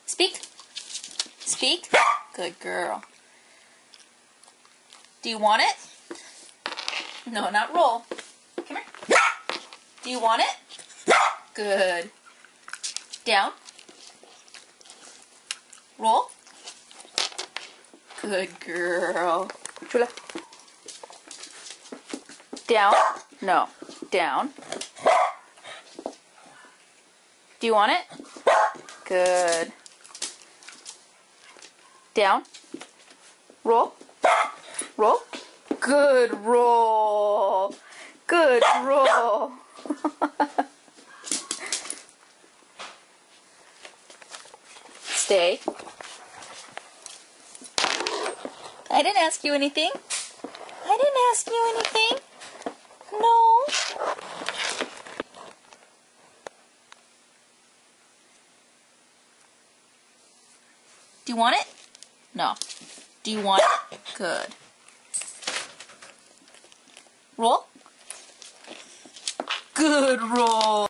Speak. Speak. Good girl. Do you want it? No, not roll. Come here. Do you want it? Good. Down. Roll. Good girl. Chula. Down. No. Down. Do you want it? Good. Down. Roll. Roll. Good roll. Good roll. Stay. I didn't ask you anything. I didn't ask you anything. No. Do you want it? No. Do you want it? Good. Roll. Good roll.